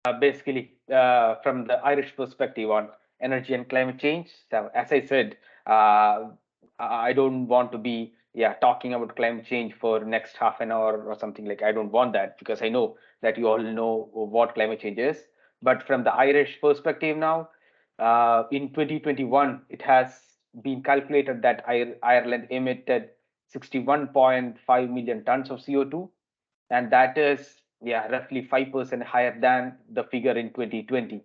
From the Irish perspective on energy and climate change. So, as I said, uh, I don't want to be talking about climate change for next half an hour or something like. I don't want that because I know that you all know what climate change is. But from the Irish perspective now, in 2021, it has been calculated that Ireland emitted 61.5 million tons of CO2, and that is roughly 5% higher than the figure in 2020.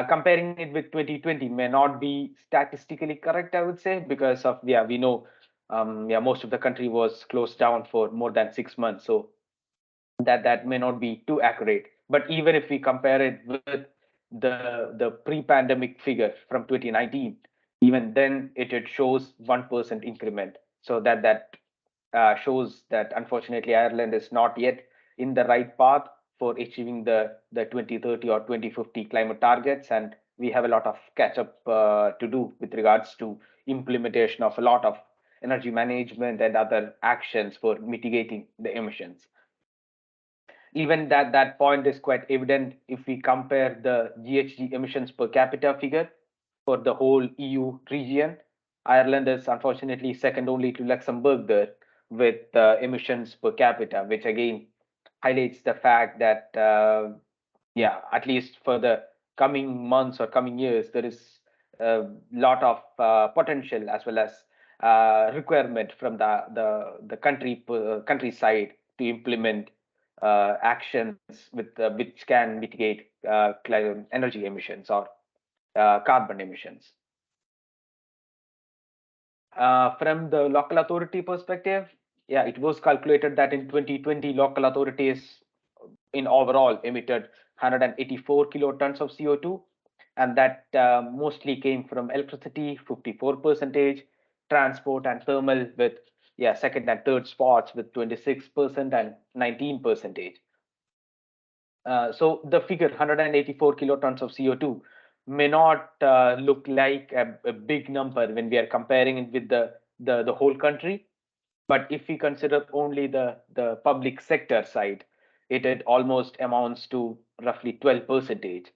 Comparing it with 2020 may not be statistically correct, I would say, because of we know most of the country was closed down for more than 6 months, so that may not be too accurate. But even if we compare it with the pre-pandemic figure from 2019, even then it shows 1% increment. So that shows that unfortunately Ireland is not yet in the right path for achieving the 2030 or 2050 climate targets, and we have a lot of catch up to do with regards to implementation of a lot of energy management and other actions for mitigating the emissions. Even that point is quite evident if we compare the GHG emissions per capita figure for the whole EU region. Ireland is unfortunately second only to Luxembourg there with emissions per capita, which again highlights the fact that at least for the coming months or coming years, there is a lot of potential as well as requirement from the countryside to implement actions which can mitigate energy emissions or carbon emissions. From the local authority perspective, it was calculated that in 2020, local authorities in overall emitted 184 kilotons of CO2, and that mostly came from electricity, 54 percentage, transport and thermal with second and third spots with 26% and 19 percentage. So the figure 184 kilotons of CO2 may not look like a big number when we are comparing it with the whole country. But if we consider only the public sector side, it almost amounts to roughly 12 percentage.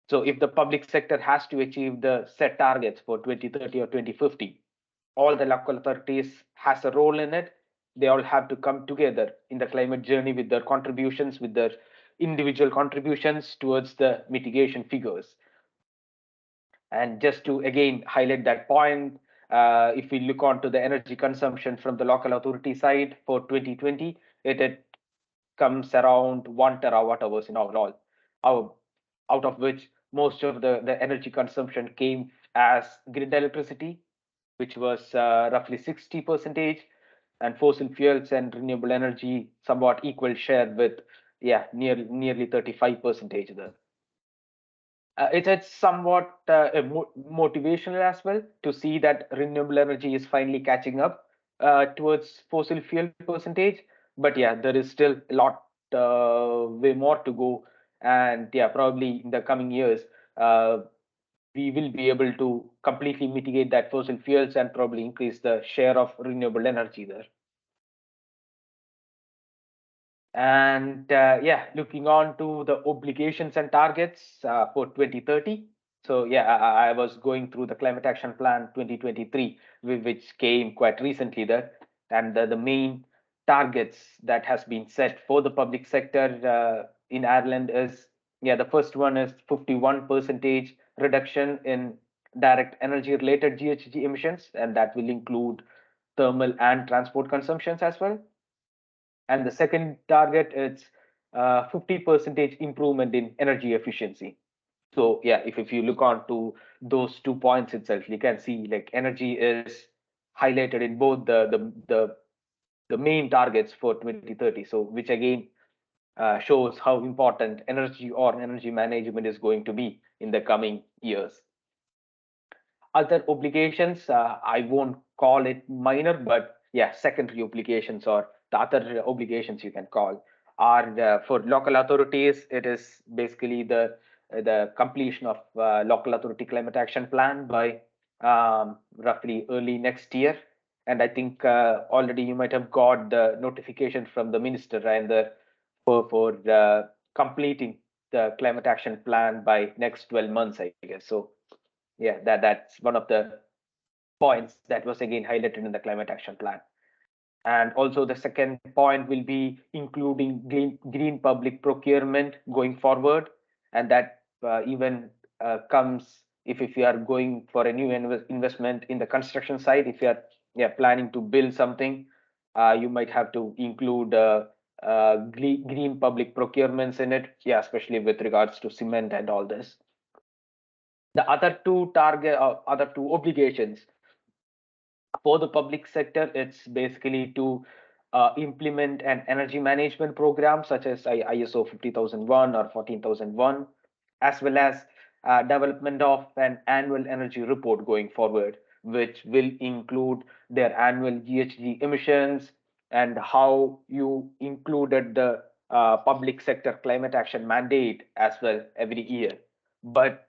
So if the public sector has to achieve the set targets for 2030 or 2050, all the local authorities has a role in it. They all have to come together in the climate journey with their contributions, with their individual contributions towards the mitigation figures. And just to again highlight that point, if we look onto the energy consumption from the local authority side for 2020, it comes around 1 terawatt hours in overall, out, out of which most of the energy consumption came as grid electricity, which was roughly 60 percentage, and fossil fuels and renewable energy somewhat equal share with nearly 35 percentage there. It's somewhat motivational as well to see that renewable energy is finally catching up towards fossil fuel percentage. But there is still a lot way more to go, and probably in the coming years uh, we will be able to completely mitigate that fossil fuels and probably increase the share of renewable energy there. And looking on to the obligations and targets for 2030. So I was going through the Climate Action Plan 2023, which came quite recently there, and the main targets that has been set for the public sector in Ireland is the first one is 51 percentage reduction in direct energy related GHG emissions, and that will include thermal and transport consumptions as well. And the second target is 50 percentage improvement in energy efficiency. So if you look on to those 2 points itself, you can see like energy is highlighted in both the main targets for 2030. So which again shows how important energy or energy management is going to be in the coming years. Other obligations, I won't call it minor, but secondary obligations or the other obligations you can call are for local authorities. It is basically the completion of local authority climate action plan by roughly early next year. And I think already you might have got the notification from the minister and the for completing the climate action plan by next 12 months, I guess. So yeah, that's one of the points that was again highlighted in the climate action plan. And also the second point will be including green public procurement going forward, and that even comes if you are going for a new investment in the construction side. If you are, yeah, planning to build something, you might have to include green public procurements in it, yeah, especially with regards to cement and all this. The other two obligations for the public sector, it's basically to implement an energy management program such as ISO 50001 or 14001, as well as development of an annual energy report going forward, which will include their annual GHG emissions and how you included the public sector climate action mandate as well every year. But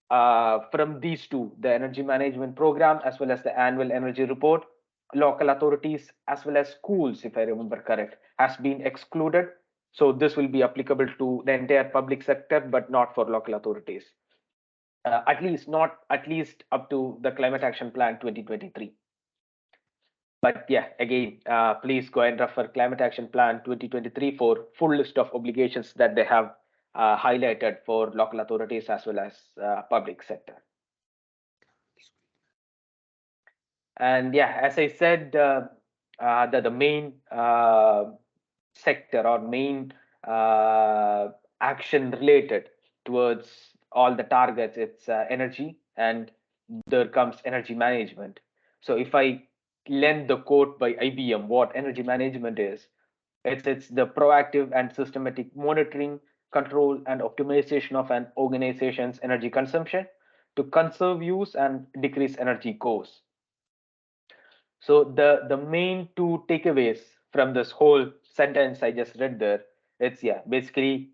from these two, the energy management program as well as the annual energy report, local authorities as well as schools, if I remember correct, has been excluded. So this will be applicable to the entire public sector, but not for local authorities. At least up to the Climate Action Plan 2023. But yeah, again, please go and refer Climate Action Plan 2023 for full list of obligations that they have highlighted for local authorities as well as public sector. And yeah, as I said, the main sector or main action related towards all the targets, it's energy, and there comes energy management. So if I lend the quote by IBM, what energy management is, it's the proactive and systematic monitoring, control, and optimization of an organization's energy consumption to conserve use and decrease energy costs. So the main two takeaways from this whole sentence I just read there, it's, yeah, basically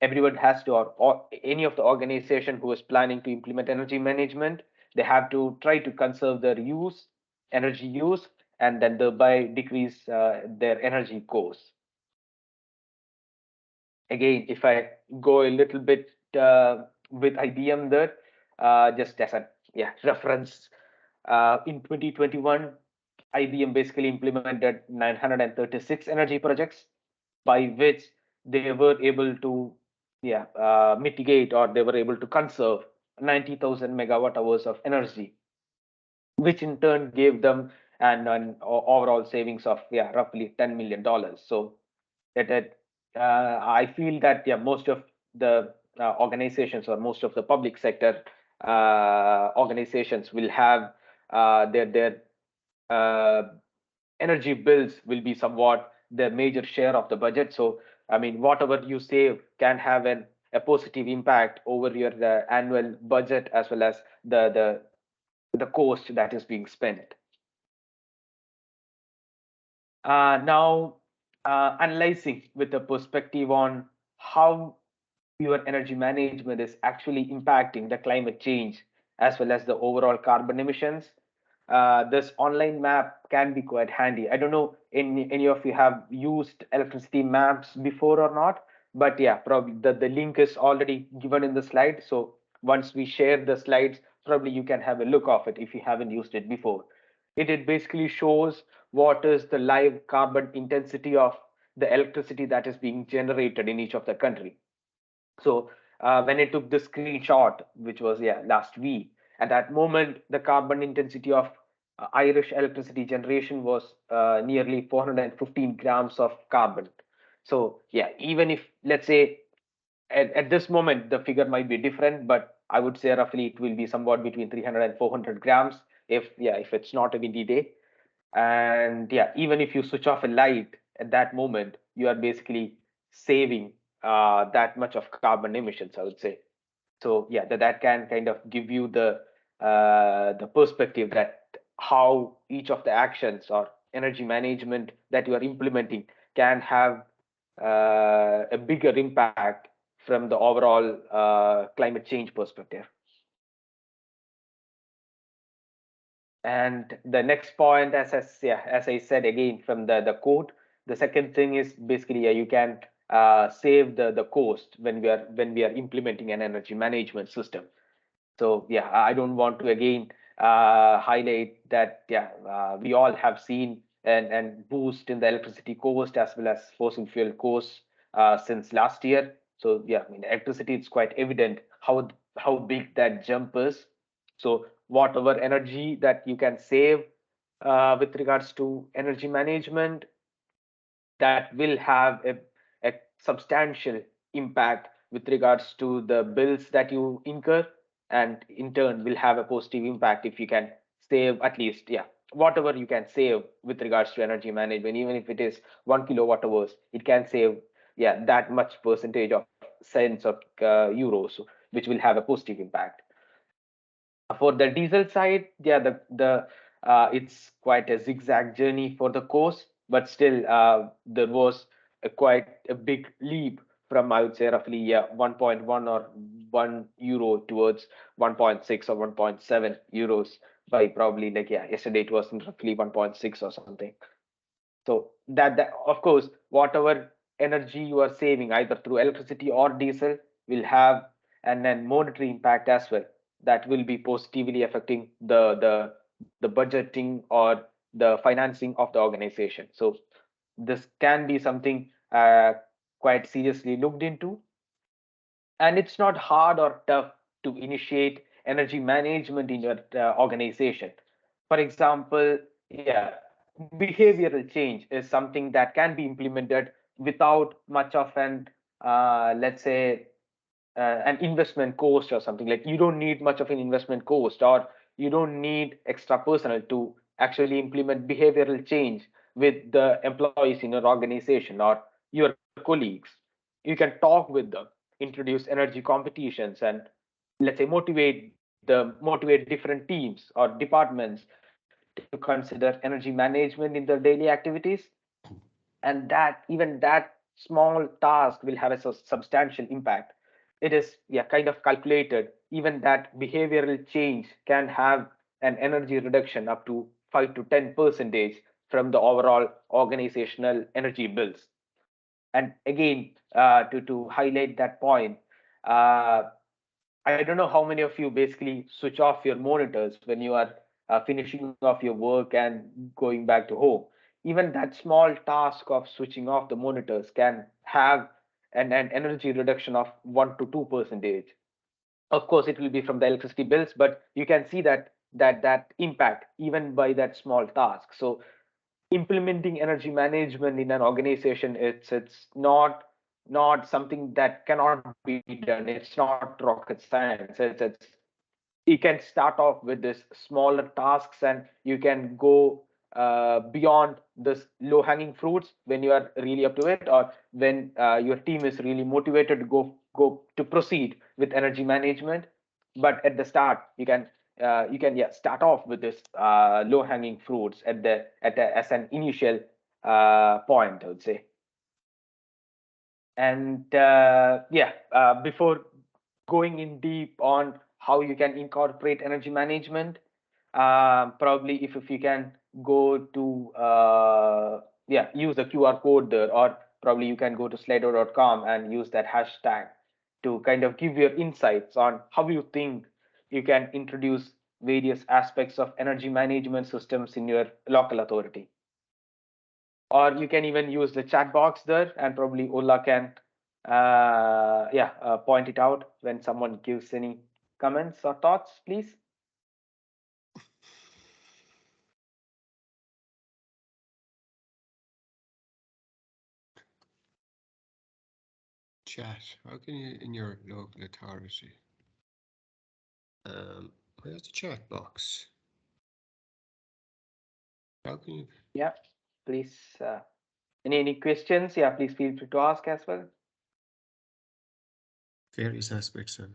everyone has to, or any of the organization who is planning to implement energy management, they have to try to conserve their energy use, and then thereby decrease their energy costs. Again, if I go a little bit with IBM there, just as a, yeah, reference, in 2021, IBM basically implemented 936 energy projects by which they were able to, yeah, mitigate, or they were able to conserve 90,000 megawatt hours of energy, which in turn gave them an overall savings of, yeah, roughly $10 million. So I feel that, yeah, most of the organizations or most of the public sector organizations will have their energy bills will be somewhat the major share of the budget. So I mean, whatever you save can have a positive impact over your annual budget as well as the cost that is being spent. Now, analyzing with a perspective on how your energy management is actually impacting the climate change as well as the overall carbon emissions. This online map can be quite handy. I don't know any of you have used electricity maps before or not, but yeah, probably the link is already given in the slide. So once we share the slides, probably you can have a look of it if you haven't used it before. It basically shows what is the live carbon intensity of the electricity that is being generated in each of the country. So when I took the screenshot, which was, yeah, last week, at that moment, the carbon intensity of Irish electricity generation was nearly 415 grams of carbon. So yeah, even if, let's say, at this moment the figure might be different, but I would say roughly it will be somewhat between 300 and 400 grams if, yeah, if it's not a windy day. And yeah, even if you switch off a light at that moment, you are basically saving that much of carbon emissions, I would say. So yeah, that can kind of give you the perspective that how each of the actions or energy management that you are implementing can have a bigger impact from the overall climate change perspective. And the next point, as I said again from the quote, the second thing is basically, you can save the cost when we are implementing an energy management system. So yeah, I don't want to again highlight that yeah, we all have seen and boost in the electricity cost as well as fossil fuel costs since last year. So yeah, I mean electricity, it's quite evident how big that jump is. So whatever energy that you can save with regards to energy management, that will have a substantial impact with regards to the bills that you incur, and in turn will have a positive impact if you can save at least yeah whatever you can save with regards to energy management. Even if it is 1 kilowatt hours, it can save yeah that much percentage of cents or euros, which will have a positive impact. For the diesel side, yeah, the it's quite a zigzag journey for the course, but still there was a quite a big leap from, I would say, roughly yeah 1.1 or 1 euro towards 1.6 or 1.7 euros by probably like yeah yesterday it was roughly 1.6 or something. So that of course, whatever energy you are saving either through electricity or diesel will have an then monetary impact as well. That will be positively affecting the budgeting or the financing of the organization. So this can be something quite seriously looked into, and it's not hard or tough to initiate energy management in your organization. For example, yeah, behavioral change is something that can be implemented without much of an let's say an investment cost or something. Like you don't need much of an investment cost, or you don't need extra personnel to actually implement behavioral change with the employees in your organization or your colleagues. You can talk with them, introduce energy competitions, and let's say motivate different teams or departments to consider energy management in their daily activities. And that even that small task will have a substantial impact. It is yeah kind of calculated. Even that behavioral change can have an energy reduction up to 5 to 10 percentage from the overall organizational energy bills. And again, to highlight that point, uh, I don't know how many of you basically switch off your monitors when you are finishing off your work and going back to home. Even that small task of switching off the monitors can have an energy reduction of 1 to 2 percentage. Of course, it will be from the electricity bills, but you can see that impact even by that small task. So implementing energy management in an organization, it's not something that cannot be done. It's not rocket science. It's you can start off with this smaller tasks, and you can go beyond this low hanging fruits when you are really up to it, or when your team is really motivated to go to proceed with energy management. But at the start, you can yeah start off with this low hanging fruits as an initial point, I would say. And yeah, before going in deep on how you can incorporate energy management, probably if you can go to yeah use the QR code there, or probably you can go to slido.com and use that hashtag to kind of give your insights on how you think you can introduce various aspects of energy management systems in your local authority. Or you can even use the chat box there, and probably Ola can yeah point it out when someone gives any comments or thoughts, please. Chat. How can you in your local authority? Where's the chat box? How can you? Yeah, please. Any questions? Yeah, please feel free to ask as well. Various aspects of it.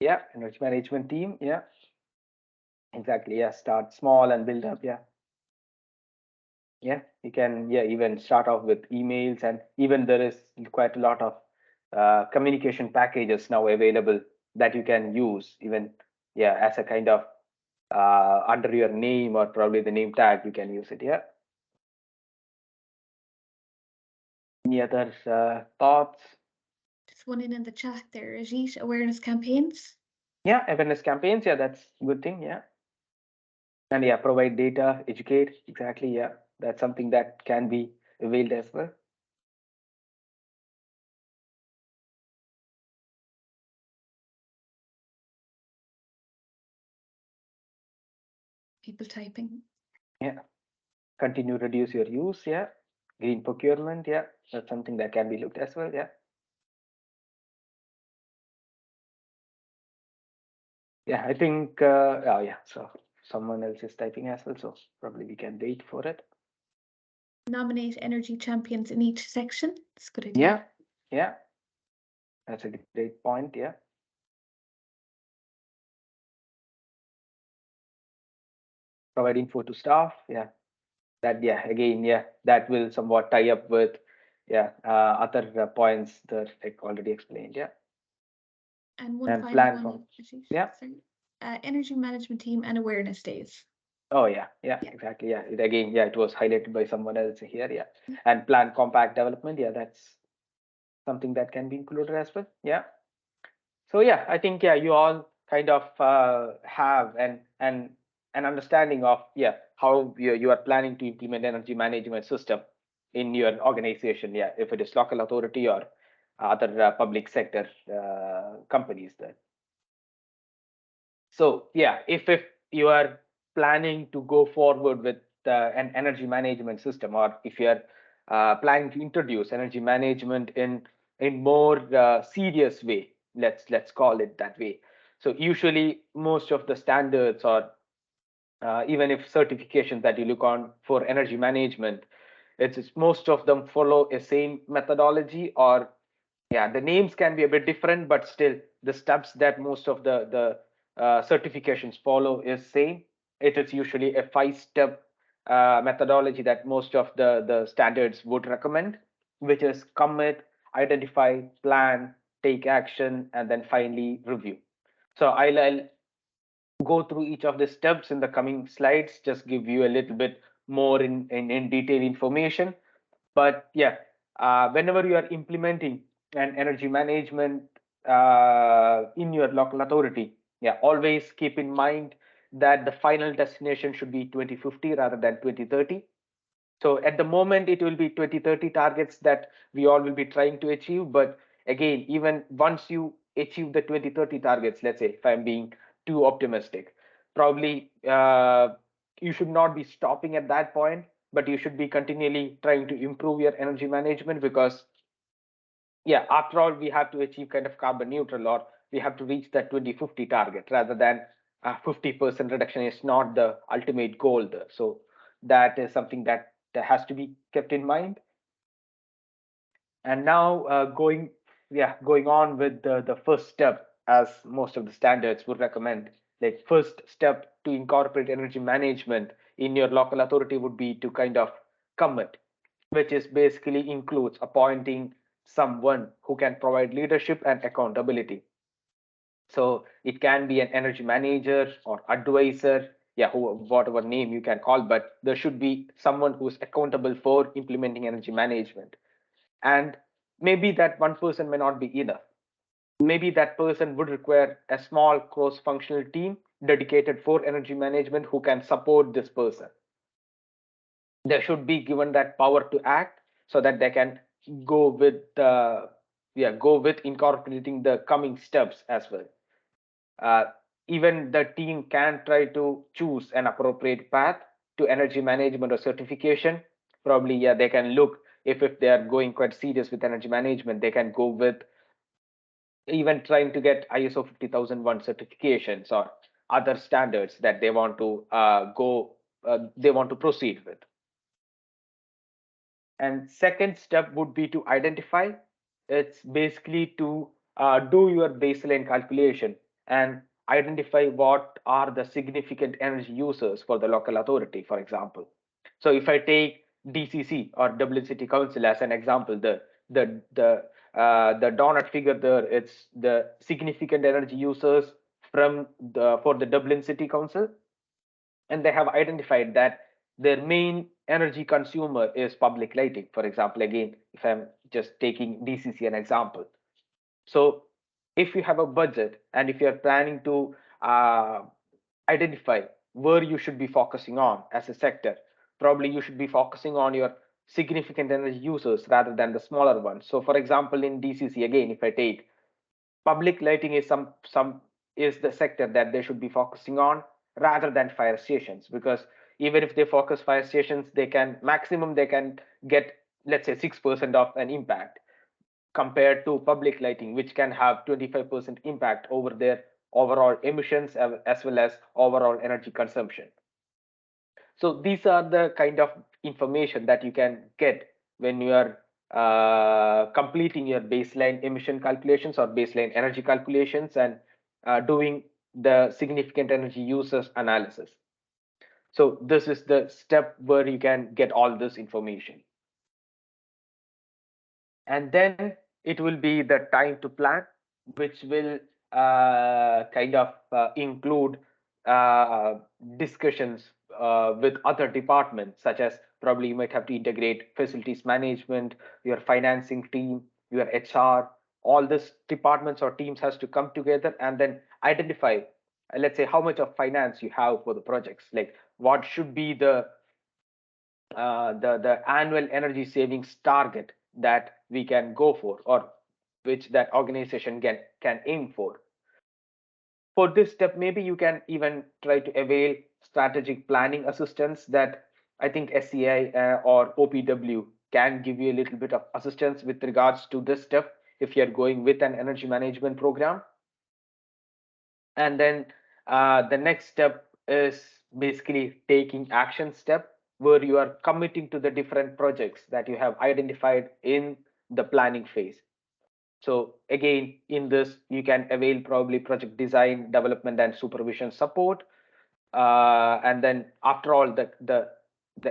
Yeah, energy management team. Yeah. Exactly. Yeah. Start small and build up. Yeah. Yeah. You can, yeah, even start off with emails, and even there is quite a lot of communication packages now available that you can use, even, yeah, as a kind of under your name or probably the name tag, you can use it. Yeah. Any other thoughts? Just one in the chat there. Ajit, awareness campaigns. Yeah. Awareness campaigns. Yeah. That's a good thing. Yeah. And yeah, provide data, educate. Exactly. Yeah. That's something that can be availed as well. People typing. Yeah. Continue reduce your use. Yeah. Green procurement. Yeah. That's something that can be looked as well. Yeah. Yeah. I think, oh, yeah. So someone else is typing as well. So probably we can wait for it. Nominate energy champions in each section. That's a good idea. Yeah. Yeah. That's a great point. Yeah. Provide info to staff. Yeah. That, yeah, again, yeah, that will somewhat tie up with, yeah, other points that I already explained. Yeah. And one And final plan from, one, Ajit. yeah. Sorry. Energy management team and awareness days. Oh, yeah, yeah, Yeah. exactly. Yeah, it, again, yeah, it was highlighted by someone else here. Yeah. And plan compact development. Yeah, that's something that can be included as well. Yeah. So yeah, I think, yeah, you all kind of have an understanding of, yeah, how you are planning to implement energy management system in your organization. Yeah, if it is local authority or other public sector companies there. So yeah, if you are planning to go forward with an energy management system, or if you are planning to introduce energy management in more serious way, let's call it that way. So usually most of the standards, or even if certifications that you look on for energy management, it's most of them follow a same methodology, or yeah, the names can be a bit different, but still the steps that most of the certifications follow is same. It is usually a 5-step methodology that most of the standards would recommend, which is commit, identify, plan, take action, and then finally review. So I'll go through each of the steps in the coming slides, just give you a little bit more in detail information. But yeah, whenever you are implementing an energy management in your local authority, yeah, always keep in mind that the final destination should be 2050 rather than 2030. So at the moment, it will be 2030 targets that we all will be trying to achieve. But again, even once you achieve the 2030 targets, let's say if I'm being too optimistic, probably you should not be stopping at that point, but you should be continually trying to improve your energy management, because yeah, after all, we have to achieve kind of carbon neutral, or we have to reach that 2050 target, rather than 50% reduction is not the ultimate goal there. So that is something that has to be kept in mind. And now going on with the first step, as most of the standards would recommend, like first step to incorporate energy management in your local authority would be to kind of commit, which is basically includes appointing someone who can provide leadership and accountability. So it can be an energy manager or advisor, yeah, who, whatever name you can call, but there should be someone who is accountable for implementing energy management. And maybe that one person may not be enough. Maybe that person would require a small cross functional team dedicated for energy management who can support this person. They should be given that power to act, so that they can go with go with incorporating the coming steps as well. uh, Even the team can try to choose an appropriate path to energy management or certification. Probably, yeah, they can look, if they are going quite serious with energy management, they can go with even trying to get ISO 50001 certifications or other standards that they want to they want to proceed with. And second step would be to identify. It's basically to do your baseline calculation and identify what are the significant energy users for the local authority, for example. So if I take DCC or Dublin City Council as an example, the donut figure there, it's the significant energy users for the Dublin City Council, and they have identified that their main energy consumer is public lighting, for example. Again, if I'm just taking DCC an example. So if you have a budget and if you're planning to identify where you should be focusing on as a sector, probably you should be focusing on your significant energy users rather than the smaller ones. So for example, in DCC, again, if I take public lighting, is some is the sector that they should be focusing on rather than fire stations, because even if they focus fire stations, they can maximum they can get, let's say, 6% of an impact, compared to public lighting, which can have 25% impact over their overall emissions as well as overall energy consumption. So these are the kind of information that you can get when you are completing your baseline emission calculations or baseline energy calculations and doing the significant energy users analysis. So this is the step where you can get all this information. And then it will be the time to plan, which will kind of include uh, discussions with other departments, such as probably you might have to integrate facilities management, your financing team, your HR. All these departments or teams has to come together and then identify, let's say, how much of finance you have for the projects, like what should be the annual energy savings target that we can go for, or which that organization can aim for. For this step, maybe you can even try to avail strategic planning assistance that I think SCI or OPW can give you a little bit of assistance with regards to this step if you're going with an energy management program. And then the next step is basically taking action step, where you are committing to the different projects that you have identified in the planning phase. So again, in this, you can avail probably project design, development, and supervision support. And then after all, the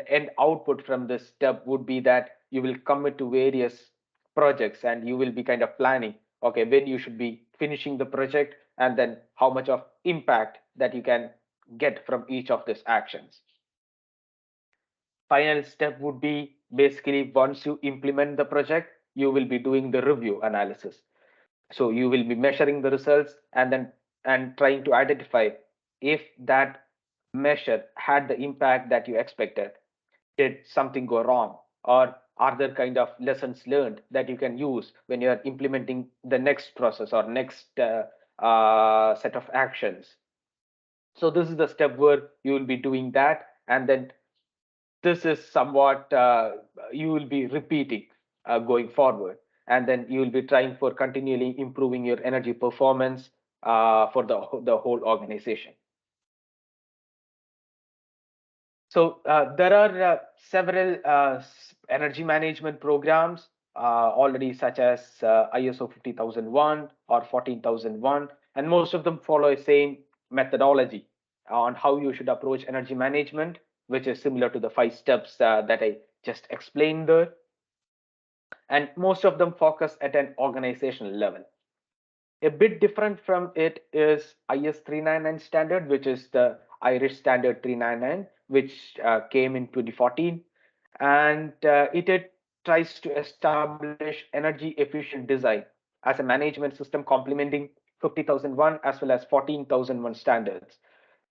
end output from this step would be that you will commit to various projects and you will be kind of planning, okay, when you should be finishing the project and then how much of impact that you can get from each of these actions. Final step would be basically once you implement the project, you will be doing the review analysis. So you will be measuring the results and then trying to identify if that measure had the impact that you expected. Did something go wrong, or are there kind of lessons learned that you can use when you are implementing the next process or next set of actions? So this is the step where you will be doing that, and then this is somewhat you will be repeating going forward, and then you will be trying for continually improving your energy performance for the whole organization. So there are several energy management programs already, such as ISO 50001 or 14001, and most of them follow the same methodology on how you should approach energy management, which is similar to the 5 steps that I just explained there. And most of them focus at an organizational level. A bit different from it is IS 399 standard, which is the Irish standard 399, which came in 2014. And it tries to establish energy efficient design as a management system complementing 50001 as well as 14001 standards.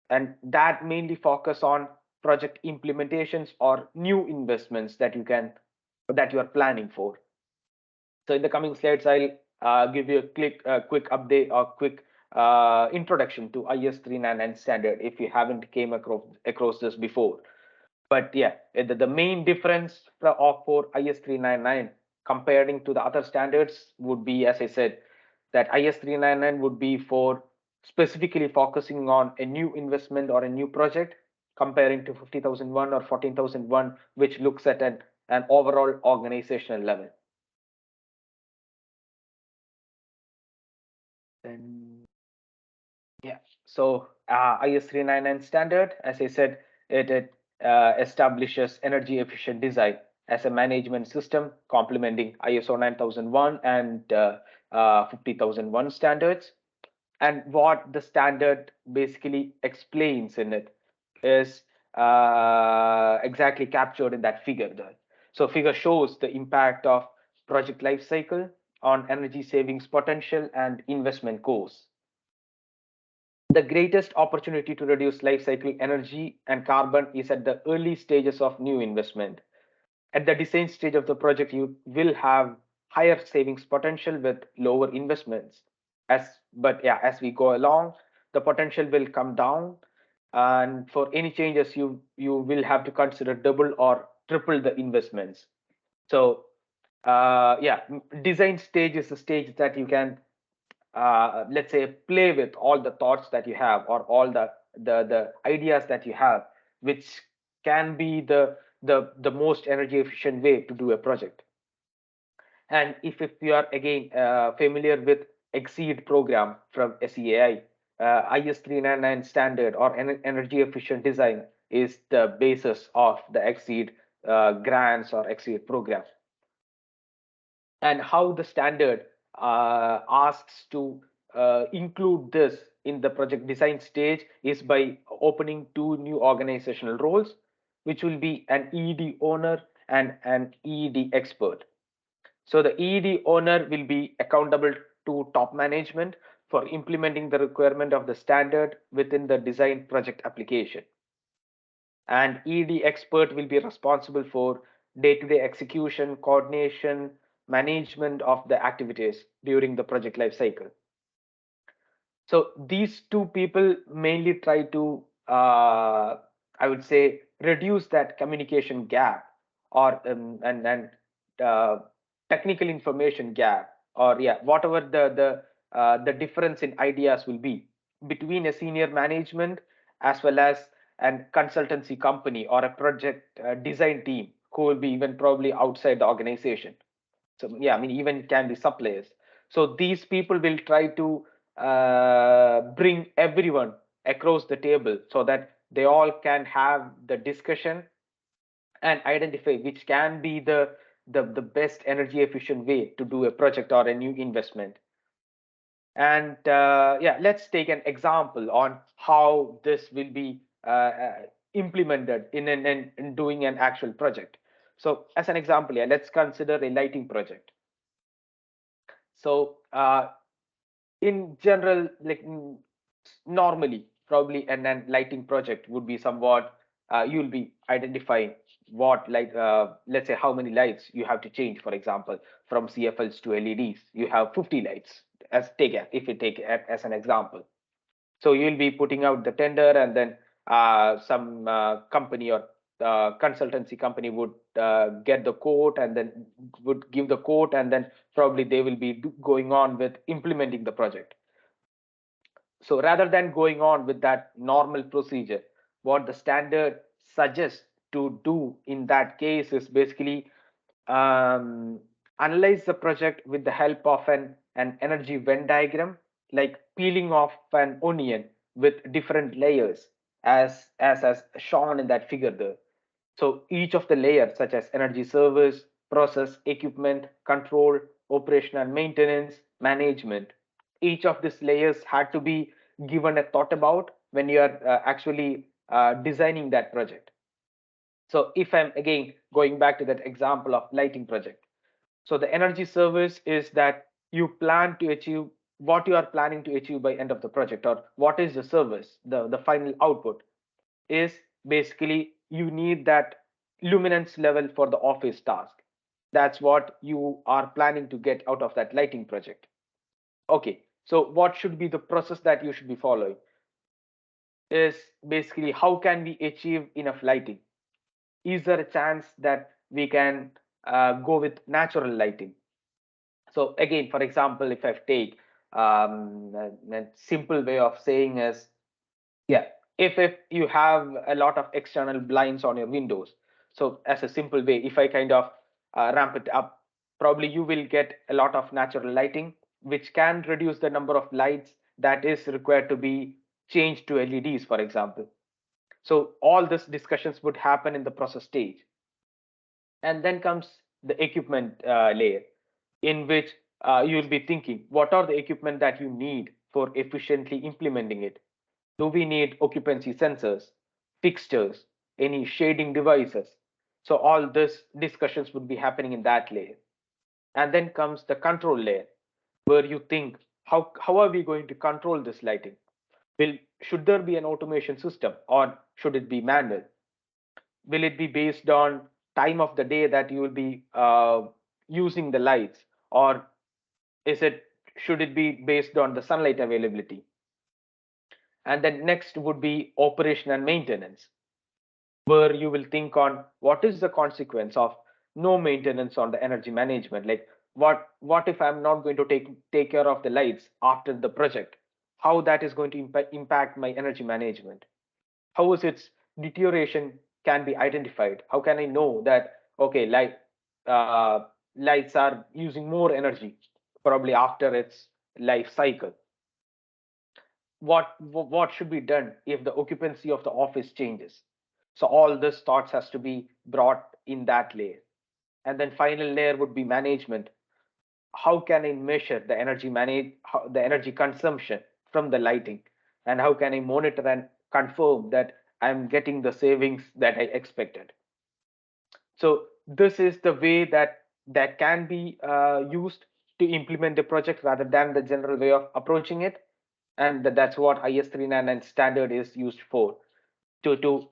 And that mainly focus on project implementations or new investments that you are planning for. So in the coming slides, I'll give you a quick update or quick introduction to IS 399 standard if you haven't came across this before. But yeah, the main difference for IS 399 comparing to the other standards would be, as I said, that IS 399 would be for specifically focusing on a new investment or a new project, comparing to 50001 or 14001, which looks at an overall organizational level. Then yeah, So IS 399 standard, as I said, it establishes energy efficient design as a management system complementing ISO 9001 and 50001 standards. And what the standard basically explains in it is exactly captured in that figure there. So figure shows the impact of project life cycle on energy savings potential and investment costs. The greatest opportunity to reduce life cycle energy and carbon is at the early stages of new investment. At the design stage of the project, you will have higher savings potential with lower investments. As we go along, the potential will come down, and for any changes, you will have to consider double or triple the investments. So design stage is the stage that you can let's say play with all the thoughts that you have or all the ideas that you have, which can be the most energy efficient way to do a project. And if you are again familiar with exceed program from SEAI, IS 399 standard or energy efficient design is the basis of the exceed grants or exceed program. And how the standard asks to include this in the project design stage is by opening two new organizational roles, which will be an ED owner and an ED expert. So the ED owner will be accountable to top management for implementing the requirement of the standard within the design project application. And ED expert will be responsible for day-to-day execution, coordination, management of the activities during the project life cycle. So these two people mainly try to, I would say, reduce that communication gap or and technical information gap, or whatever the difference in ideas will be between a senior management as well as an consultancy company or a project design team who will be even probably outside the organization. So I mean, even it can be suppliers. So these people will try to bring everyone across the table so that they all can have the discussion and identify which can be the best energy efficient way to do a project or a new investment. And let's take an example on how this will be implemented in doing an actual project. So as an example, let's consider a lighting project. So in general, like normally, probably an lighting project would be somewhat you'll be identifying what light, let's say how many lights you have to change. For example, from CFLs to LEDs, you have 50 lights. If you take as an example, so you'll be putting out the tender, and then some company or consultancy company would get the quote and then would give the quote, and then probably they will be going on with implementing the project. So rather than going on with that normal procedure, what the standard suggests to do in that case is basically analyze the project with the help of an energy Venn diagram, like peeling off an onion with different layers, as shown in that figure there. So each of the layers, such as energy service, process, equipment, control, operation and maintenance, management, each of these layers had to be given a thought about when you are actually designing that project. So if I'm again going back to that example of lighting project, so the energy service is that you plan to achieve what you are planning to achieve by end of the project, or what is the service, the final output is basically you need that luminance level for the office task. That's what you are planning to get out of that lighting project. Okay, so what should be the process that you should be following is basically how can we achieve enough lighting? Is there a chance that we can go with natural lighting? So again, for example, if I take a simple way of saying is, if you have a lot of external blinds on your windows, so as a simple way, if I kind of ramp it up, probably you will get a lot of natural lighting, which can reduce the number of lights that is required to be change to LEDs, for example. So all these discussions would happen in the process stage. And then comes the equipment layer, in which you'll be thinking, what are the equipment that you need for efficiently implementing it? Do we need occupancy sensors, fixtures, any shading devices? So all this discussions would be happening in that layer. And then comes the control layer, where you think, how are we going to control this lighting? Should there be an automation system, or should it be manual? Will it be based on time of the day that you will be using the lights, or is it should it be based on the sunlight availability? And then next would be operation and maintenance, where you will think on what is the consequence of no maintenance on the energy management. Like what if I'm not going to take care of the lights after the project? How that is going to impact my energy management? How is its deterioration can be identified? How can I know that, okay, uh, lights are using more energy probably after its life cycle? What should be done if the occupancy of the office changes? So all this thoughts has to be brought in that layer. And then final layer would be management. How can I measure the the energy consumption from the lighting, and how can I monitor and confirm that I'm getting the savings that I expected? So this is the way that can be used to implement the project rather than the general way of approaching it. And that's what IS 399 standard is used for, to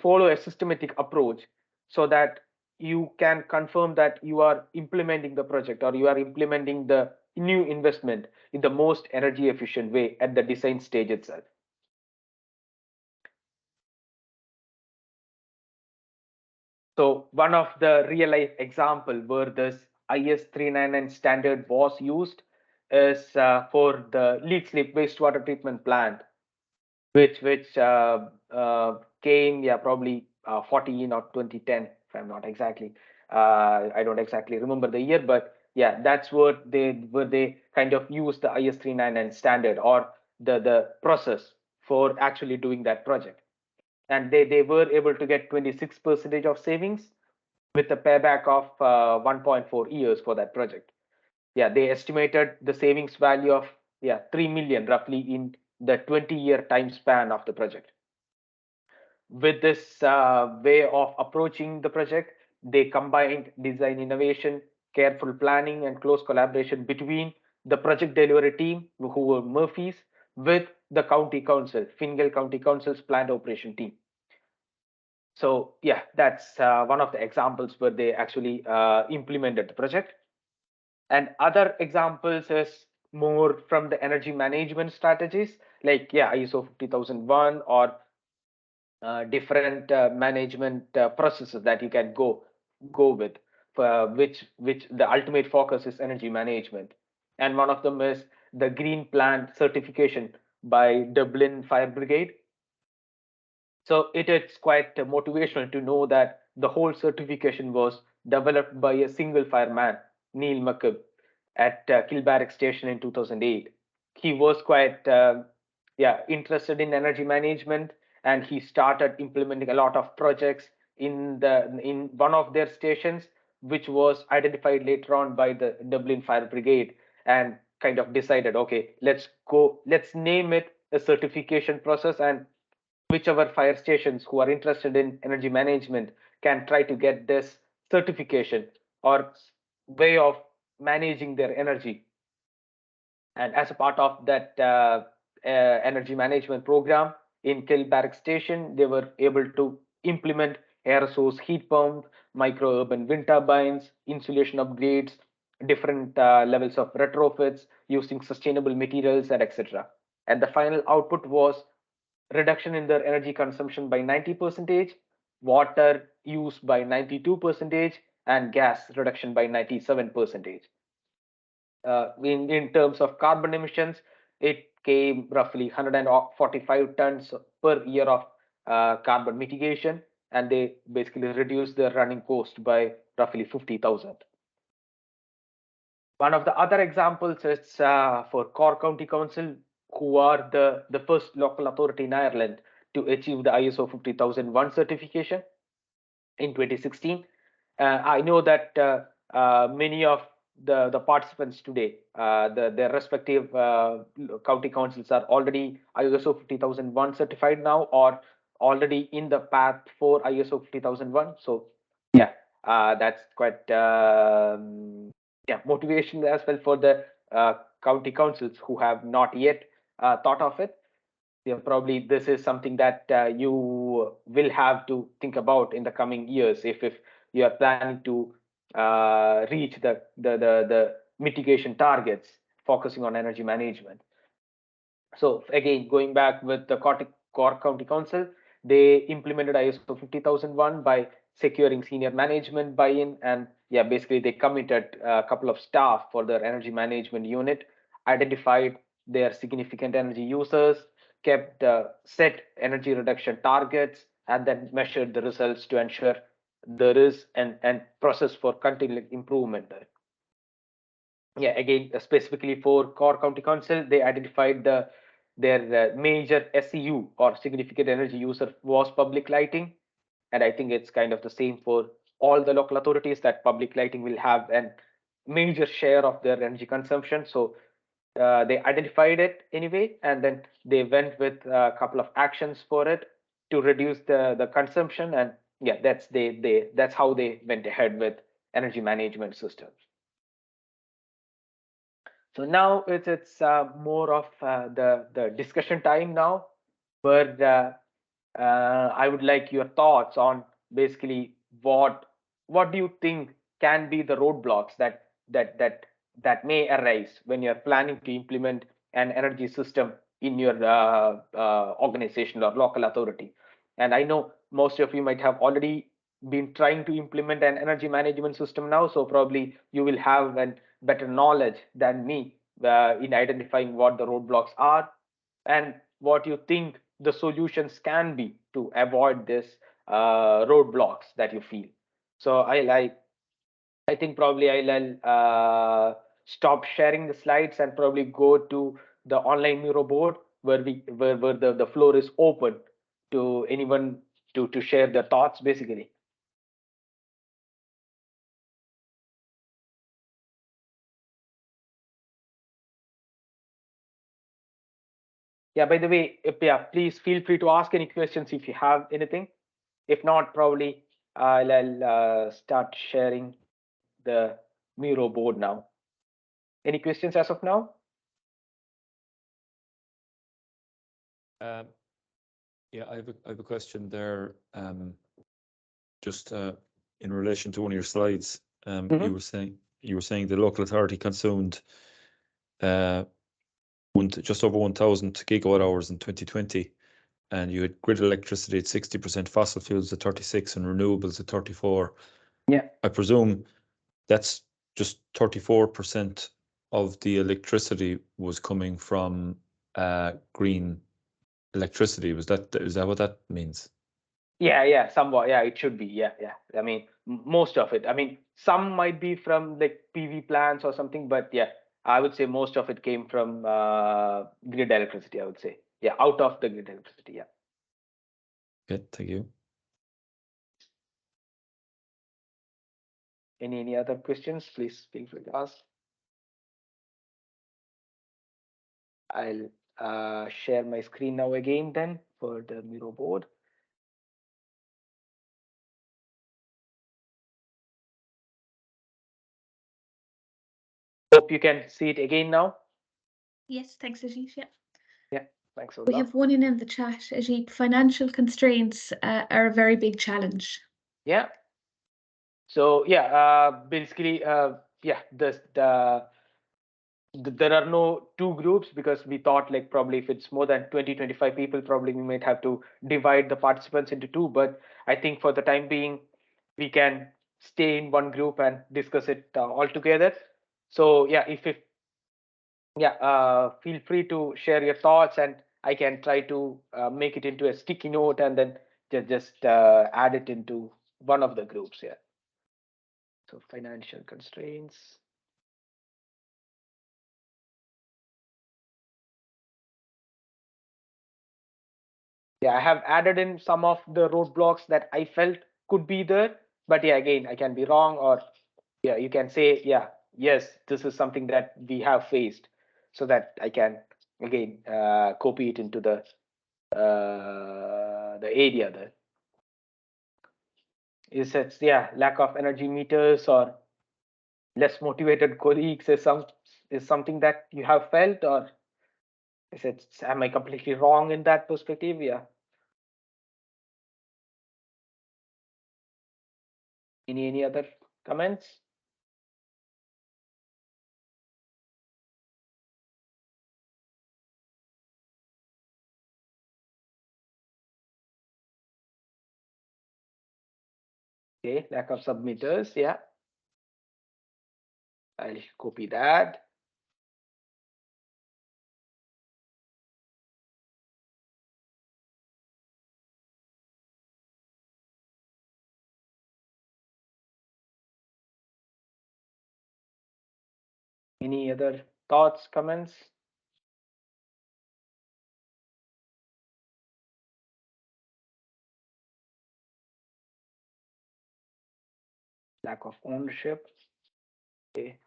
follow a systematic approach, so that you can confirm that you are implementing the project, or you are implementing the new investment in the most energy efficient way at the design stage itself. So one of the real life example where this IS 399 standard was used is for the lead slip wastewater treatment plant, which came, yeah, probably 14 or 2010, if I'm not exactly, I don't exactly remember the year, but yeah, that's what they kind of used the IS 399 standard, or the process for actually doing that project. And they were able to get 26% of savings with a payback of 1.4 years for that project. Yeah, they estimated the savings value of, yeah, 3 million roughly in the 20-year time span of the project. With this way of approaching the project, they combined design innovation, careful planning, and close collaboration between the project delivery team, who were Murphys, with the county council, Fingal County Council's planned operation team. So yeah, that's one of the examples where they actually implemented the project. And other examples is more from the energy management strategies, like, yeah, ISO 50001, or different management processes that you can go with, which the ultimate focus is energy management. And one of them is the green plant certification by Dublin Fire Brigade. So it's quite motivational to know that the whole certification was developed by a single fireman, Neil McCabe, at Kilbarrack Station in 2008. He was quite yeah, interested in energy management, and he started implementing a lot of projects in one of their stations, which was identified later on by the Dublin Fire Brigade, and kind of decided, okay, let's name it a certification process, and whichever fire stations who are interested in energy management can try to get this certification or way of managing their energy. And as a part of that energy management program in Kilbarrack Station, they were able to implement air source heat pump, micro urban wind turbines, insulation upgrades, different levels of retrofits using sustainable materials, and etc. And the final output was reduction in their energy consumption by 90%, water use by 92%, and gas reduction by 97%. In terms of carbon emissions, it came roughly 145 tons per year of carbon mitigation, and they basically reduced their running cost by roughly 50,000. One of the other examples is for Cork County Council, who are the first local authority in Ireland to achieve the ISO 50001 certification in 2016. I know that many of the participants today, their respective county councils are already ISO 50001 certified now, or already in the path for ISO 50001. So yeah, that's quite yeah, motivation as well for the county councils who have not yet thought of it. Yeah, probably this is something that you will have to think about in the coming years if you are planning to reach the mitigation targets, focusing on energy management. So again, going back with the Cork County Council, they implemented ISO 50001 by securing senior management buy-in, and yeah, basically they committed a couple of staff for their energy management unit, identified their significant energy users, kept set energy reduction targets, and then measured the results to ensure there is an process for continuous improvement there. Yeah, again, specifically for Cork County Council, they identified their major SEU, or significant energy user, was public lighting. And I think it's kind of the same for all the local authorities, that public lighting will have a major share of their energy consumption. So they identified it anyway, and then they went with a couple of actions for it to reduce the consumption. And yeah, that's how they went ahead with energy management systems. So now it's more of the discussion time now, where I would like your thoughts on basically what do you think can be the roadblocks that may arise when you're planning to implement an energy system in your organization or local authority. And I know most of you might have already been trying to implement an energy management system now, so probably you will have a better knowledge than me in identifying what the roadblocks are and what you think the solutions can be to avoid this roadblocks that you feel. So I think probably I'll stop sharing the slides and probably go to the online Miro board, where the floor is open to anyone to share their thoughts basically. Yeah, by the way, please feel free to ask any questions if you have anything. If not, probably I'll start sharing the Miro board now. Any questions as of now? Yeah, I have a question there. Just in relation to one of your slides, you were saying the local authority consumed just over 1,000 gigawatt hours in 2020, and you had grid electricity at 60%, fossil fuels at 36%, and renewables at 34%. Yeah, I presume that's just 34% of the electricity was coming from green electricity. Is that what that means? yeah, somewhat. Yeah, it should be. Yeah. I mean, most of it. I mean, some might be from like PV plants or something, but yeah, I would say most of it came from grid electricity. I would say, yeah, out of the grid electricity. Yeah. Okay, thank you. Any other questions? Please feel free to ask. I'll share my screen now again then for the Miro board. Hope you can see it again now. Yes, thanks, Ajit. Yeah. Yeah, thanks a We lot. have one in the chat, Ajit. Financial constraints are a very big challenge. Yeah. So yeah, basically, yeah, there are no two groups, because we thought like probably if it's more than 20-25 people, probably we might have to divide the participants into two. But I think for the time being, we can stay in one group and discuss it all together. So yeah, feel free to share your thoughts, and I can try to make it into a sticky note and then just add it into one of the groups here. So financial constraints. yeah, I have added in some of the roadblocks that I felt could be there, but yeah, again, I can be wrong, or yeah, you can say, yeah, yes, this is something that we have faced, so that I can again copy it into the area there. Is it, yeah, lack of energy meters or less motivated colleagues is something that you have felt, or is it, am I completely wrong in that perspective? Yeah. Any other comments? Okay, lack of submitters. Yeah, I'll copy that. Any other thoughts, comments? Lack of ownership. Okay.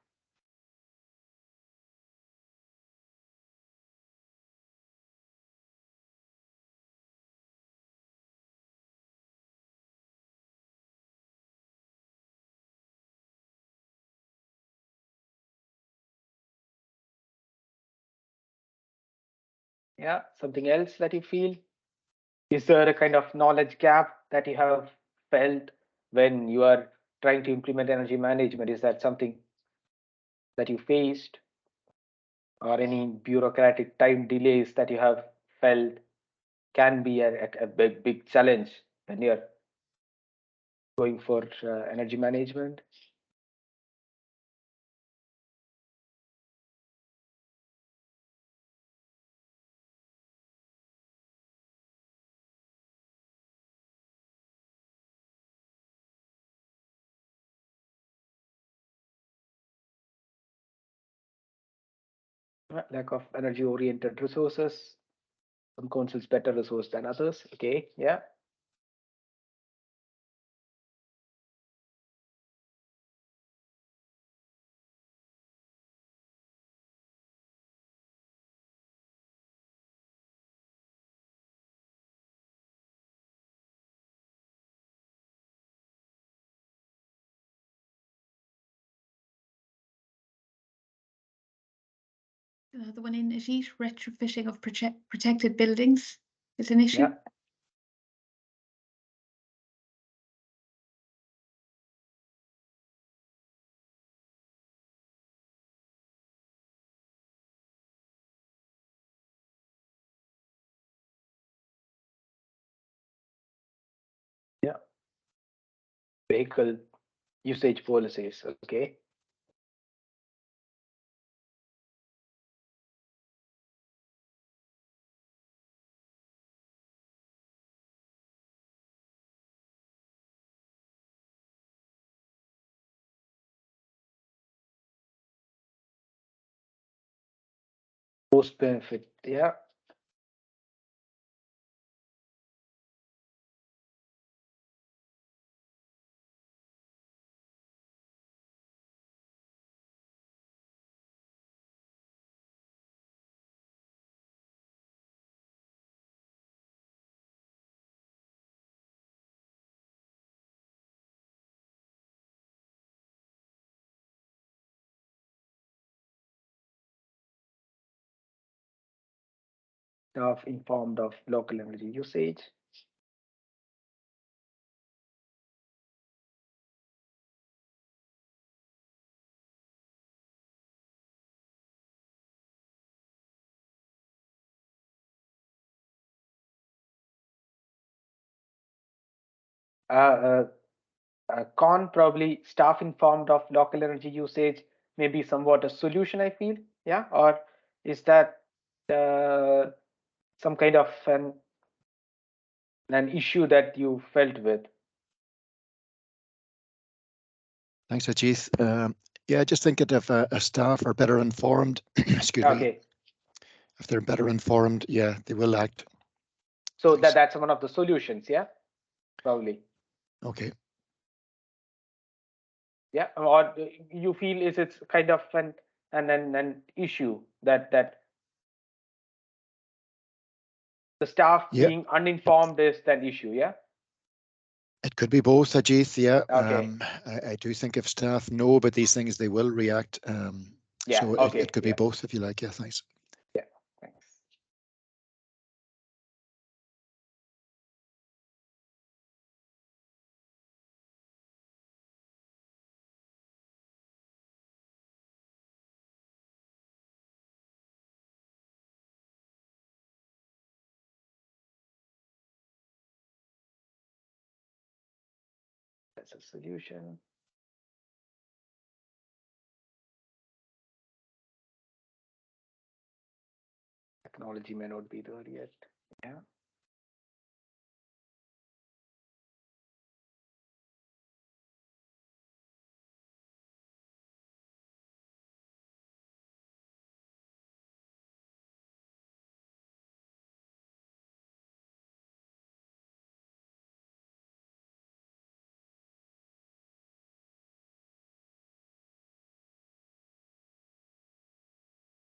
Yeah, something else that you feel? Is there a kind of knowledge gap that you have felt when you are trying to implement energy management? Is that something that you faced, or any bureaucratic time delays that you have felt can be a big challenge when you're going for energy management? Lack of energy oriented resources. Some councils better resource than others. Okay, yeah. The one in Ajit, retrofitting of protected buildings is an issue. Yeah. Yeah. Vehicle usage policies. Okay. Post benefit. Yeah. Staff informed of local energy usage. Con, probably staff informed of local energy usage may be somewhat a solution, I feel. Yeah. Or is that some kind of an issue that you felt with? Thanks, Ajit. Yeah, just think if a staff are better informed, excuse me, Okay. if they're better informed, yeah, they will act So Nice. that's one of the solutions, yeah, probably. Okay. Yeah, or you feel is it's kind of an issue that the staff Yeah. being uninformed is that issue, yeah? It could be both, Ajith. Yeah. Okay. I do think if staff know about these things, they will react. Yeah, So okay, it could be both, if you like. Yeah, thanks. Yeah, thanks. That's a solution. Technology may not be there yet. Yeah.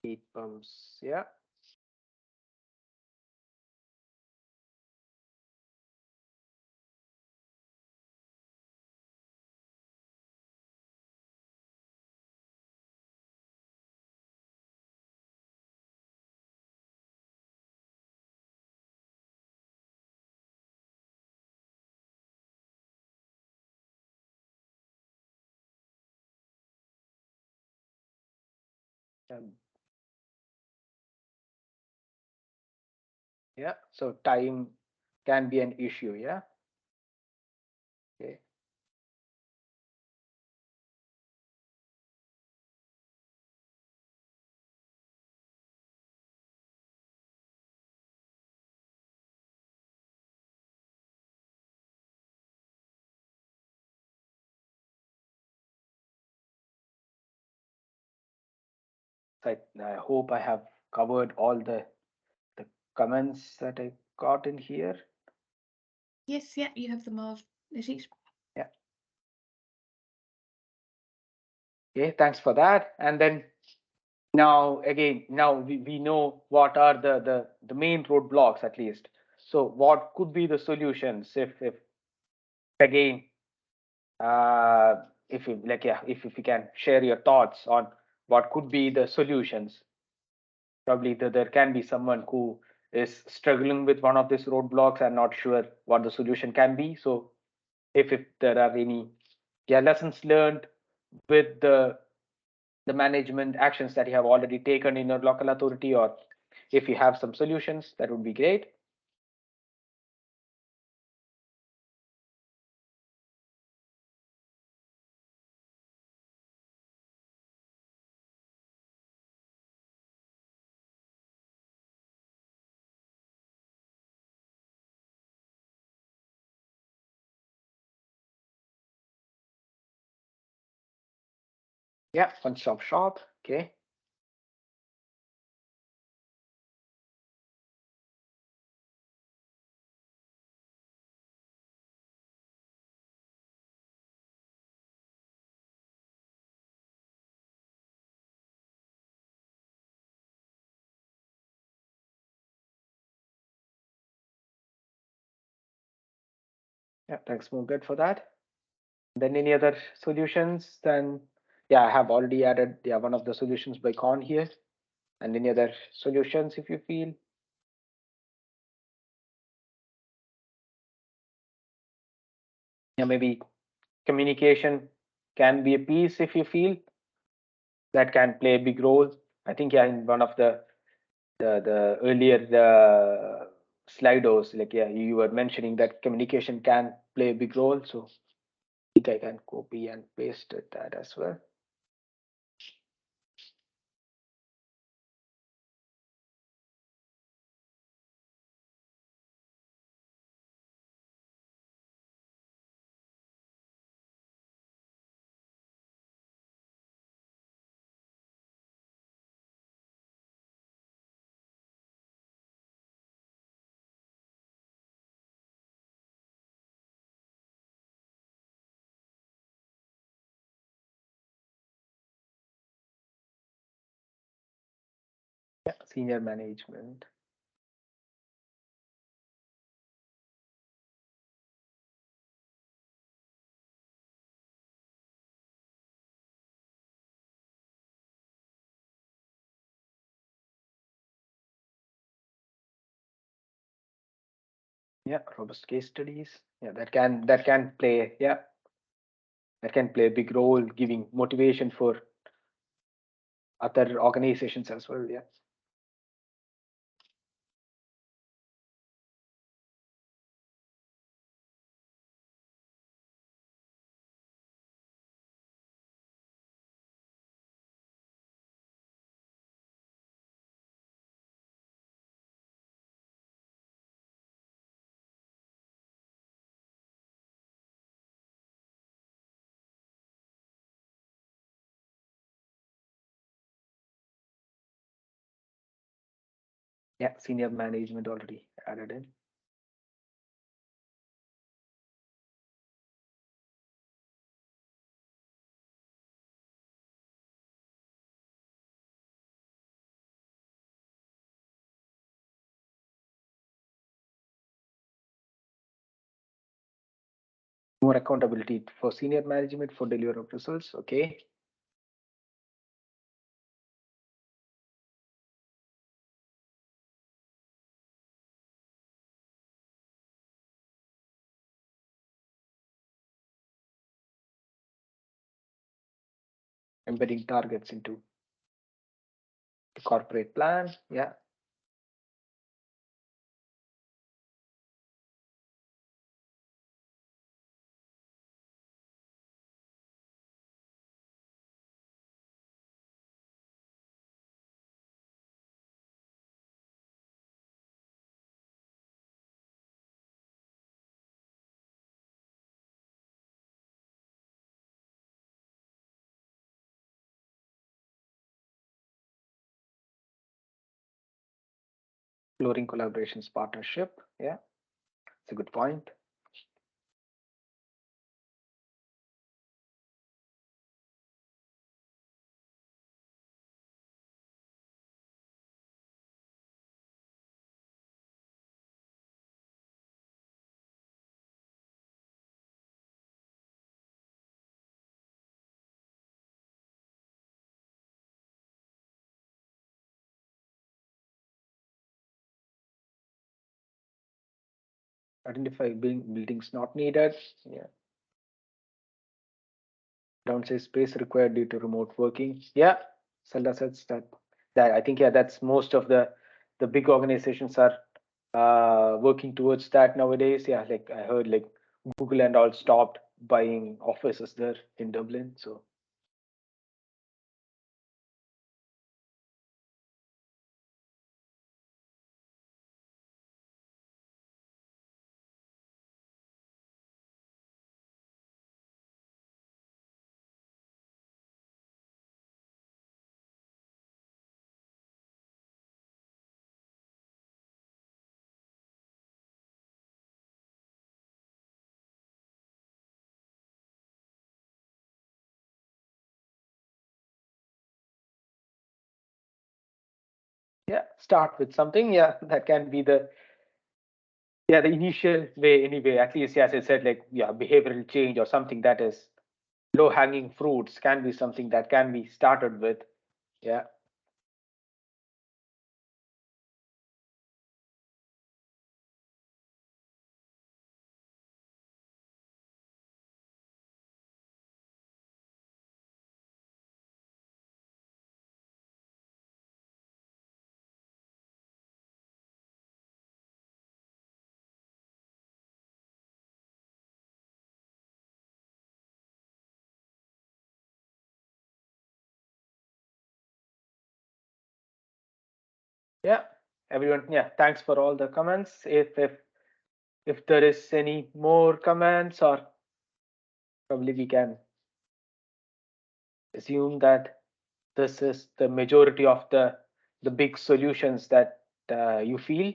Heat pumps, yeah. Um, yeah, so time can be an issue, yeah. Okay. I hope I have covered all the comments that I got in here. Yes, yeah, you have them all, Ajit. Yeah. Okay, thanks for that. And then now again, now we know what are the main roadblocks at least. So what could be the solutions if again if you like, yeah, if you can share your thoughts on what could be the solutions. Probably there can be someone who is struggling with one of these roadblocks and not sure what the solution can be. So if there are any, yeah, lessons learned with the management actions that you have already taken in your local authority, or if you have some solutions, that would be great. Yeah, one-stop shop. Okay. Yeah, thanks, Mugat, for that. Then any other solutions? Then yeah, I have already added, yeah, one of the solutions by Con here. And any other solutions if you feel? Yeah, maybe communication can be a piece if you feel that can play a big role. I think, yeah, in one of the earlier Slidos, like, yeah, you were mentioning that communication can play a big role. So I think I can copy and paste that as well. Senior management. Yeah, robust case studies. Yeah, that can play. Yeah, that can play a big role, giving motivation for other organizations as well. Yeah. Yeah, senior management already added in. More accountability for senior management for delivery of results. Okay. Embedding targets into the corporate plan. Yeah. Exploring collaborations partnership. Yeah, it's a good point. Identify buildings not needed. Yeah. Downside space required due to remote working. Yeah, Zelda says that I think, yeah, that's most of the big organizations are working towards that nowadays. Yeah, like I heard like Google and all stopped buying offices there in Dublin. So yeah, start with something. Yeah, that can be the initial way anyway. At least, yeah, as I said, like yeah, behavioral change or something that is low hanging fruits can be something that can be started with. Yeah. Yeah, everyone. Yeah, thanks for all the comments. If there is any more comments, or probably we can assume that this is the majority of the big solutions that you feel.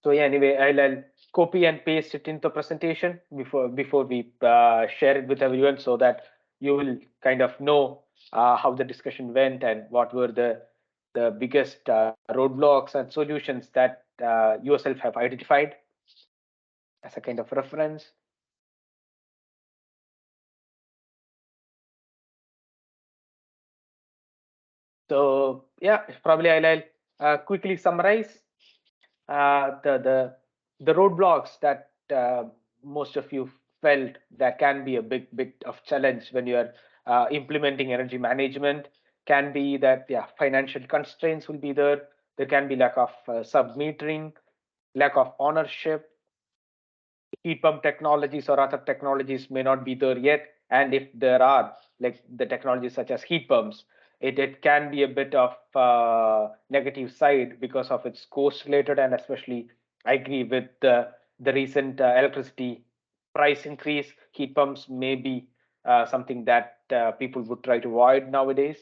So yeah, anyway, I'll copy and paste it into the presentation before we share it with everyone, so that you will kind of know how the discussion went and what were the biggest roadblocks and solutions that yourself have identified as a kind of reference. So yeah, probably I'll quickly summarize the roadblocks that most of you felt that can be a bit of challenge when you are implementing energy management. Can be that financial constraints will be there. There can be lack of sub-metering, lack of ownership. Heat pump technologies or other technologies may not be there yet, and if there are, like the technologies such as heat pumps, it can be a bit of negative side because of its cost related, and especially I agree with the recent electricity price increase. Heat pumps may be something that people would try to avoid nowadays.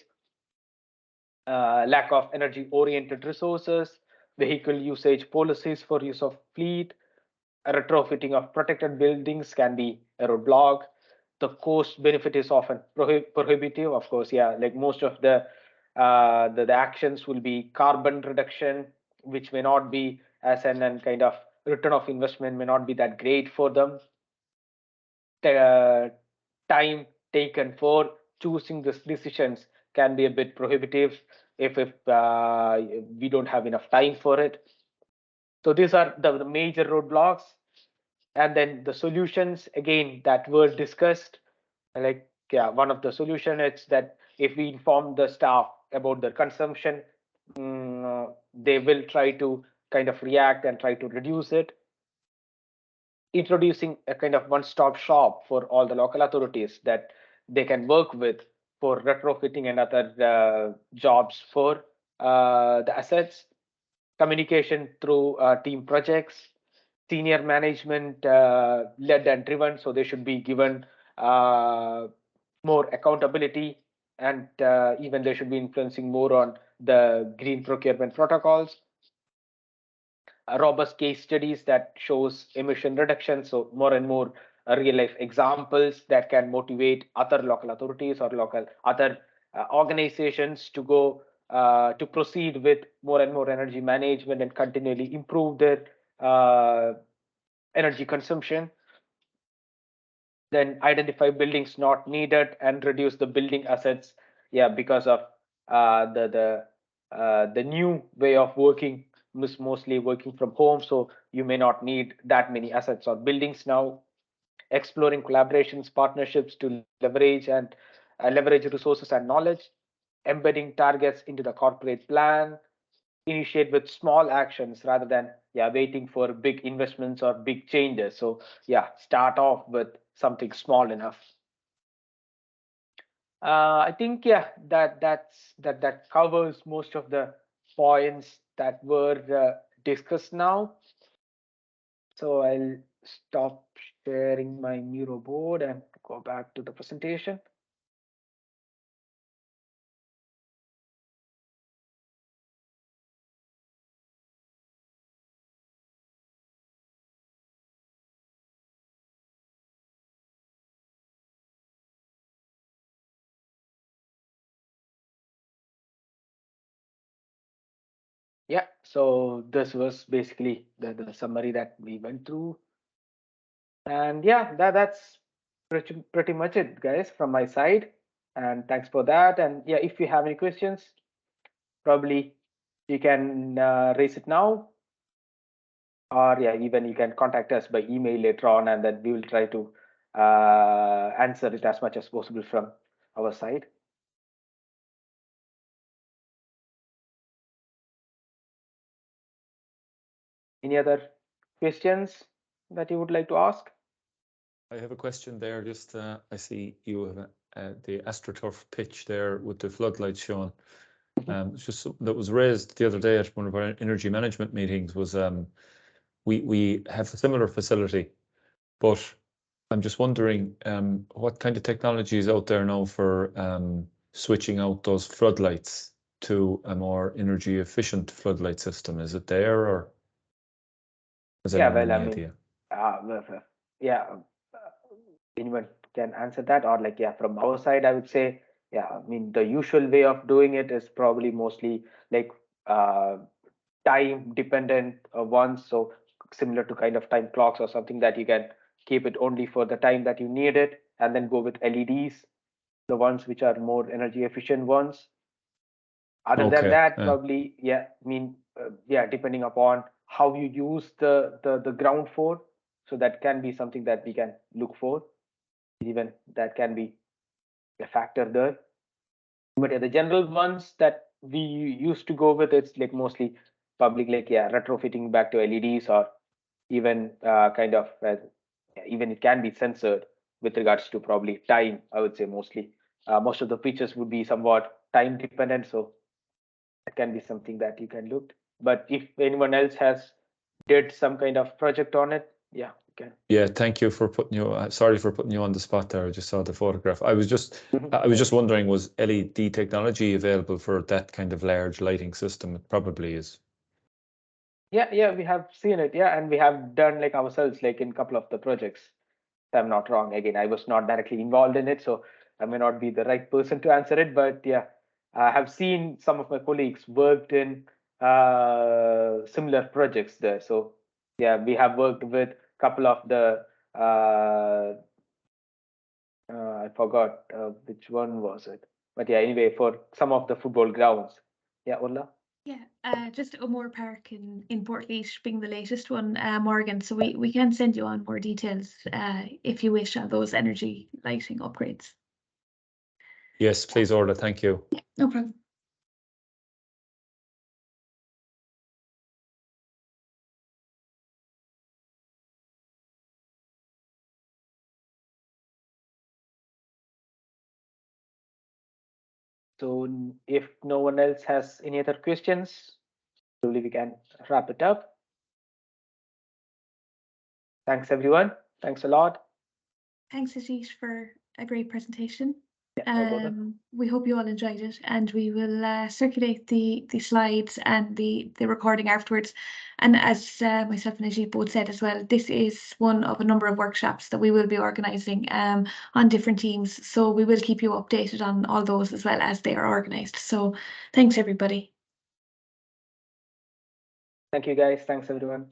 Lack of energy oriented resources, vehicle usage policies for use of fleet, retrofitting of protected buildings can be a roadblock. The cost benefit is often prohibitive. Of course, like most of the actions will be carbon reduction, which may not be as an kind of return of investment may not be that great for them. Time taken for choosing these decisions can be a bit prohibitive if we don't have enough time for it. So these are the major roadblocks. And then the solutions again that were discussed, like one of the solution is that if we inform the staff about their consumption, they will try to kind of react and try to reduce it. Introducing a kind of one-stop shop for all the local authorities that they can work with for retrofitting and other jobs for the assets. Communication through team projects, senior management led and driven, so they should be given more accountability, and even they should be influencing more on the green procurement protocols. Robust case studies that shows emission reduction, so more and more real life examples that can motivate other local authorities or local other organizations to go to proceed with more and more energy management and continually improve their energy consumption. Then identify buildings not needed and reduce the building assets, because of the new way of working is mostly working from home, so you may not need that many assets or buildings now. Exploring collaborations, partnerships to leverage resources and knowledge. Embedding targets into the corporate plan. Initiate with small actions rather than waiting for big investments or big changes. So start off with something small enough. I think that covers most of the points that were discussed now. So I'll stop sharing my Miro board and go back to the presentation. Yeah, so this was basically the summary that we went through. And that's pretty much it, guys, from my side. And thanks for that. And if you have any questions, probably you can raise it now, or even you can contact us by email later on, and then we will try to answer it as much as possible from our side. Any other questions that you would like to ask? I have a question there. Just I see you have the AstroTurf pitch there with the floodlights shown. Just that was raised the other day at one of our energy management meetings. Was we have a similar facility, but I'm just wondering what kind of technology is out there now for switching out those floodlights to a more energy efficient floodlight system. Is it there, or has anyone any idea? Yeah, anyone can answer that, or like, yeah, from our side, I would say, yeah, I mean, the usual way of doing it is probably mostly like time dependent ones. So similar to kind of time clocks or something that you can keep it only for the time that you need it, and then go with LEDs, the ones which are more energy efficient ones. Other than Okay. that, probably, yeah, I mean, yeah, depending upon how you use the ground for, so that can be something that we can look for. Even that can be a factor there. But yeah, the general ones that we used to go with, it's like mostly public, like, yeah, retrofitting back to LEDs, or even kind of even it can be censored with regards to probably time. I would say mostly most of the features would be somewhat time dependent, so that can be something that you can look. But if anyone else has did some kind of project on it, yeah, you can. Yeah, thank you for putting you. Sorry for putting you on the spot there. I just saw the photograph. I was just wondering, was LED technology available for that kind of large lighting system? It probably is. Yeah, we have seen it. Yeah, and we have done like ourselves, like in a couple of the projects. If I'm not wrong. Again, I was not directly involved in it, so I may not be the right person to answer it. But yeah, I have seen some of my colleagues worked in similar projects there. So yeah, we have worked with a couple of the I forgot which one was it. But yeah, anyway, for some of the football grounds. Yeah, Ola. Yeah, just O'Moore Park in Portlaoise being the latest one, Morgan. So we can send you on more details if you wish on those energy lighting upgrades. Yes, please, Orla. Thank you. Yeah, no problem. So if no one else has any other questions, probably we can wrap it up. Thanks, everyone. Thanks a lot. Thanks, Ashish, for a great presentation. Yeah, no bother. We hope you all enjoyed it, and we will circulate the slides and the recording afterwards. And as myself and Ajit both said as well, this is one of a number of workshops that we will be organising on different teams. So we will keep you updated on all those as well as they are organised. So thanks, everybody. Thank you, guys. Thanks, everyone.